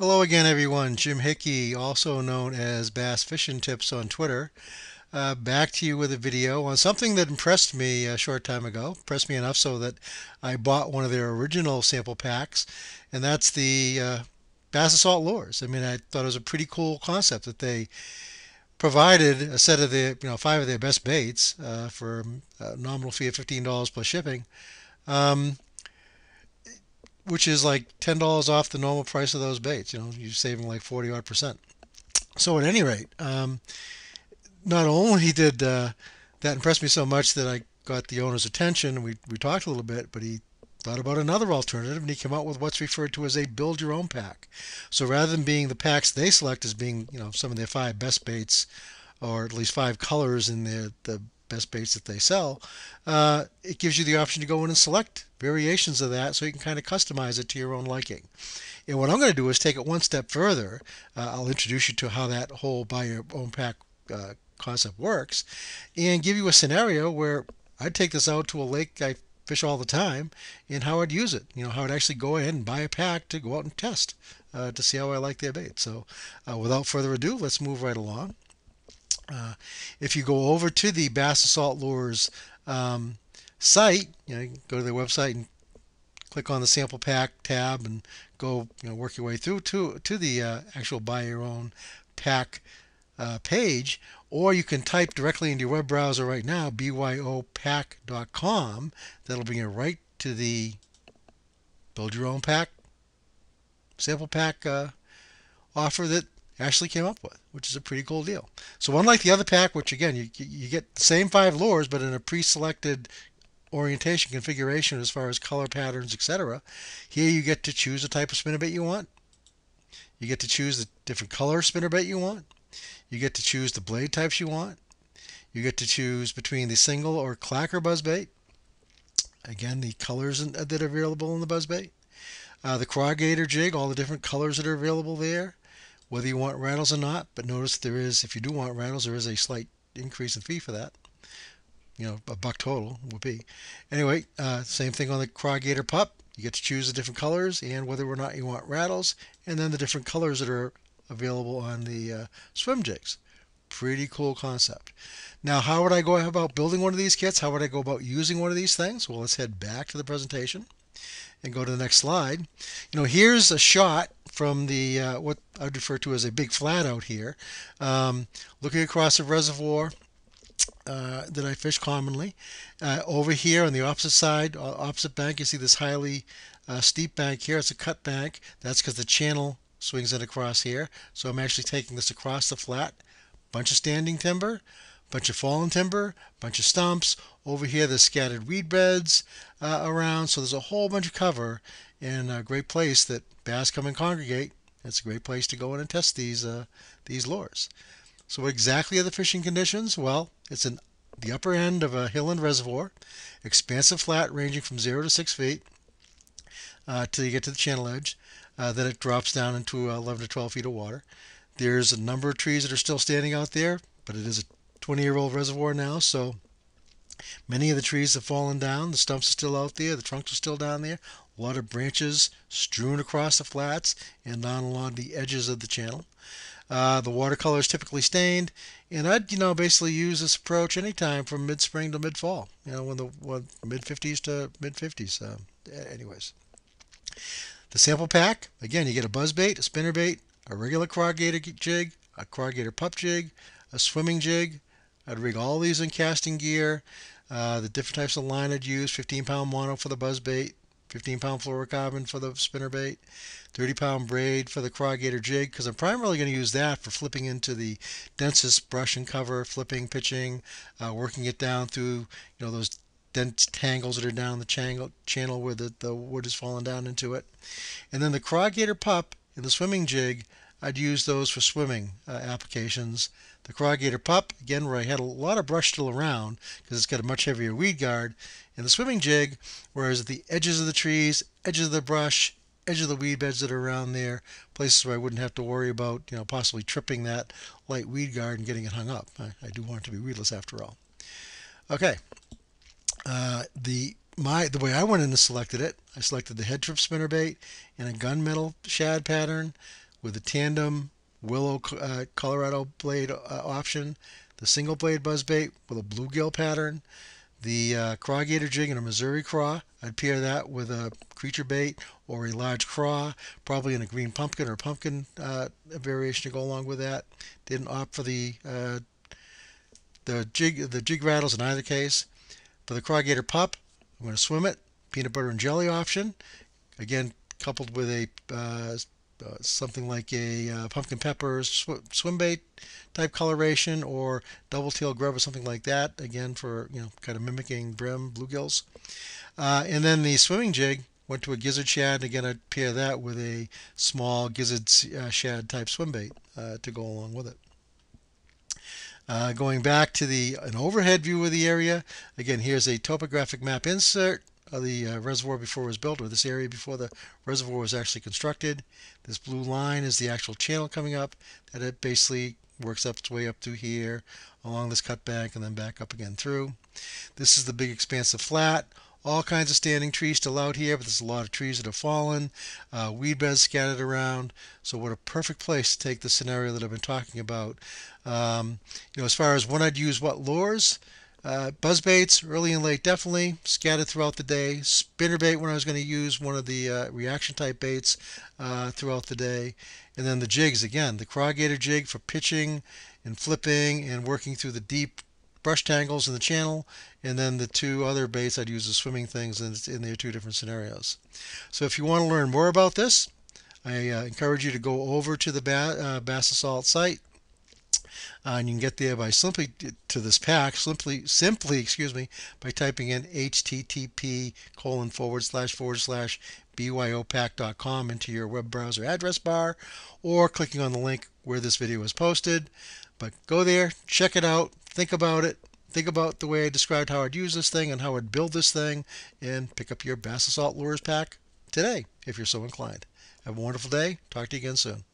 Hello again, everyone. Jim Hickey, also known as Bass Fishing Tips on Twitter, back to you with a video on something that impressed me a short time ago. Impressed me enough so that I bought one of their original sample packs, and that's the Bass Assault lures. I mean, I thought it was a pretty cool concept that they provided a set of their, five of their best baits for a nominal fee of $15 plus shipping. Um, which is like $10 off the normal price of those baits. You're saving like 40 odd percent. So at any rate, not only did that impress me so much that I got the owner's attention, and we talked a little bit, but he thought about another alternative, and he came out with what's referred to as a build your own pack. So rather than being the packs they select as being, some of their five best baits, or at least five colors in the best baits that they sell, it gives you the option to go in and select variations of that so you can kind of customize it to your own liking. And what I'm going to do is take it one step further. I'll introduce you to how that whole buy your own pack concept works and give you a scenario where I'd take this out to a lake I fish all the time and how I'd use it. How I'd actually go ahead and buy a pack to go out and test to see how I like their bait. So without further ado, let's move right along. If you go over to the Bass Assault Lures um, site, you go to their website and click on the sample pack tab and go work your way through to the actual buy your own pack page, or you can type directly into your web browser right now byopack.com. That'll bring you right to the build your own pack sample pack offer that Ashley came up with, which is a pretty cool deal. So unlike the other pack, which again you get the same five lures but in a pre-selected orientation configuration as far as color patterns, etc. Here you get to choose the type of spinnerbait you want. You get to choose the different color spinnerbait you want. You get to choose the blade types you want. You get to choose between the single or clacker buzzbait. Again, the colors that are available in the buzzbait. The corrugator jig, all the different colors that are available there, whether you want rattles or not. But notice there is, if you do want rattles, there is a slight increase in fee for that. A buck total would be. Anyway, same thing on the corrugator pup. You get to choose the different colors and whether or not you want rattles, and then the different colors that are available on the swim jigs. Pretty cool concept. Now, how would I go about building one of these kits? How would I go about using one of these things? Well, let's head back to the presentation and go to the next slide. Here's a shot from the what I'd refer to as a big flat out here, looking across a reservoir that I fish commonly. Over here on the opposite side, opposite bank, you see this highly steep bank here. It's a cut bank. That's because the channel swings it across here. So I'm actually taking this across the flat. Bunch of standing timber, bunch of fallen timber, bunch of stumps. Over here, there's scattered weed beds around. So there's a whole bunch of cover and a great place that bass come and congregate. It's a great place to go in and test these lures. So what exactly are the fishing conditions? Well, it's in the upper end of a hill and reservoir, expansive flat ranging from 0 to 6 feet till you get to the channel edge. Then it drops down into 11 to 12 feet of water. There's a number of trees that are still standing out there, but it is a 20-year-old reservoir now, so many of the trees have fallen down. The stumps are still out there. The trunks are still down there. A lot of branches strewn across the flats and down along the edges of the channel. The watercolor is typically stained, and I'd basically use this approach anytime from mid-spring to mid-fall. When mid-50s to mid-50s. Anyways, the sample pack again, you get a buzz bait, a spinner bait, a regular corrugator jig, a corrugator pup jig, a swimming jig. I'd rig all these in casting gear. The different types of line I'd use: 15-pound mono for the buzz bait, 15-pound fluorocarbon for the spinnerbait, 30-pound braid for the corrugator jig, because I'm primarily going to use that for flipping into the densest brush and cover, flipping, pitching, working it down through those dense tangles that are down the channel where the wood is falling down into it. And then the corrugator pup and the swimming jig, I'd use those for swimming applications. The corrugator pup, again, where I had a lot of brush still around because it's got a much heavier weed guard. And the swimming jig, whereas at the edges of the trees, edges of the brush, edge of the weed beds that are around there, places where I wouldn't have to worry about, possibly tripping that light weed guard and getting it hung up. I do want it to be weedless after all. Okay, the way I went in and selected it, I selected the head trip spinnerbait in a gunmetal shad pattern with the tandem willow Colorado blade option, the single blade buzzbait with a bluegill pattern, the craw gator jig and a Missouri craw. I'd pair that with a creature bait or a large craw, probably in a green pumpkin or pumpkin variation to go along with that. Didn't opt for the jig rattles in either case. For the craw gator pup, I'm going to swim it. Peanut butter and jelly option, again coupled with a something like a pumpkin peppers swim bait type coloration or double tail grub or something like that. Again for kind of mimicking brim bluegills. And then the swimming jig went to a gizzard shad. Again, I'd pair that with a small gizzard shad type swim bait to go along with it. Going back to an overhead view of the area, again, here's a topographic map insert of the reservoir before it was built, or this area before the reservoir was actually constructed. This blue line is the actual channel coming up that it basically works up its way up through here along this cut bank and then back up again through. This is the big expansive flat. All kinds of standing trees still out here, but there's a lot of trees that have fallen, weed beds scattered around. So what a perfect place to take the scenario that I've been talking about. As far as when I'd use what lures, buzz baits early and late definitely, scattered throughout the day. Spinner bait when I was going to use one of the reaction type baits throughout the day. And then the jigs, again, the craw gator jig for pitching and flipping and working through the deep brush tangles in the channel, and then the two other baits I'd use as swimming things, and they're two different scenarios. So if you want to learn more about this, I encourage you to go over to the Bass Assault site. And you can get there by simply to this pack, simply, excuse me, by typing in http://byopack.com into your web browser address bar, or clicking on the link where this video is posted. But go there, check it out, think about it, think about the way I described how I'd use this thing and how I'd build this thing, and pick up your Bass Assault Lures pack today if you're so inclined. Have a wonderful day. Talk to you again soon.